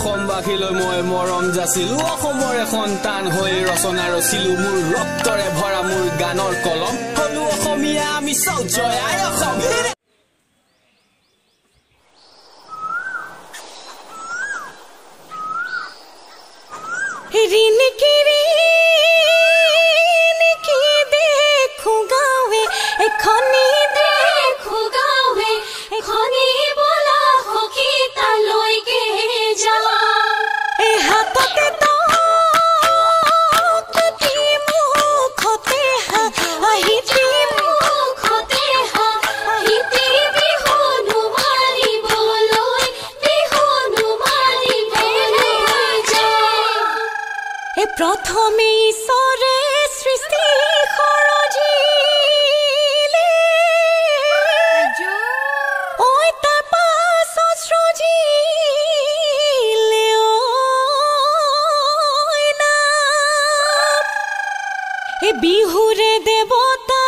অসমবাসীলৈ মই মৰম যাচিলো অসমৰে সন্তান হৈ ৰচনা ৰচিলো মোৰ ৰক্তৰে ভৰা মোৰ গানৰ কলম হলো অসমীয়া আমি চৌ জয় আই অসম प्रथमे ईश्वरे सृष्टि करजिले ओय तापास सृजिले ओय नाम ए बिहुरे देवता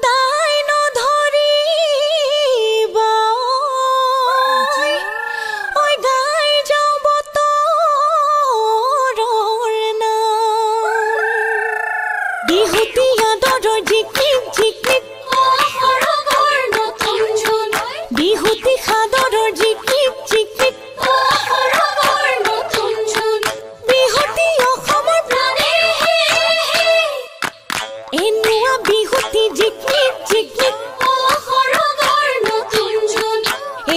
दायन धरिबा ओय गाय जाओ বিহুতিয়া দৰৰ জিকিক জিকিক অহৰগৰ নতুন জুন বিহুতি খাদৰৰ জিকিক জিকিক অহৰগৰ নতুন জুন বিহুতি অসমৰ প্ৰাণে এনুৱা বিহুতি জিকিক জিকিক অহৰগৰ নতুন জুন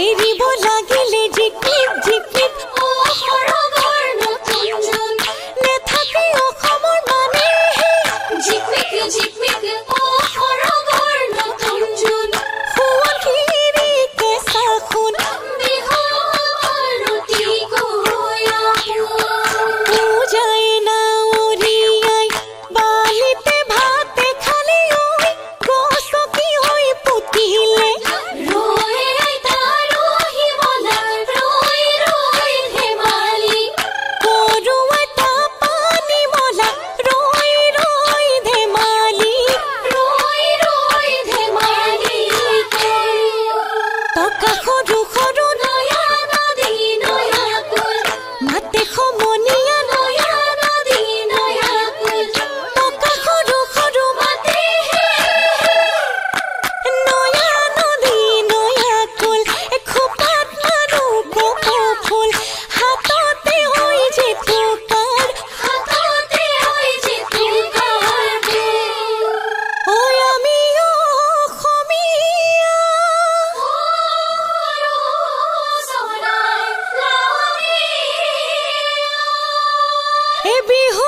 এৰিব লাগিলে জিকিক জিকিক অহৰগৰ নতুন জুন নেথাকি অসমৰ মানে জিকমিক জিকমিক অহৰগৰ নতুন জুন ফুৱাকিৰি কেঁচা খুন বিহুৰ ৰুটি পূজাই নাৱৰীয়াই বালিতে ভাতে খালে ঐ গছকি হৈ পুতিলে ৰৈ আইতা ৰহি বলা ৰৈ ৰৈ ধেমালি কৰো এটা পানী মলা ৰৈ ৰৈ ধেমালি ৰৈ ৰৈ ধেমালি টকা সৰু সৰু নয়া নদী নয়া কুল মাতে সমনীয়া নয়া নদী নয়া কুল টকা সৰু সৰু মাতে নয়া নদী নয়া কুল খোপাত মাৰো কপৌ ফুল হাততে হৈ যে টকাৰ হাততে হৈ যে টকাৰ ঐ আমি অসমীয়া চৰাই লাৱণীয়া এই বিহু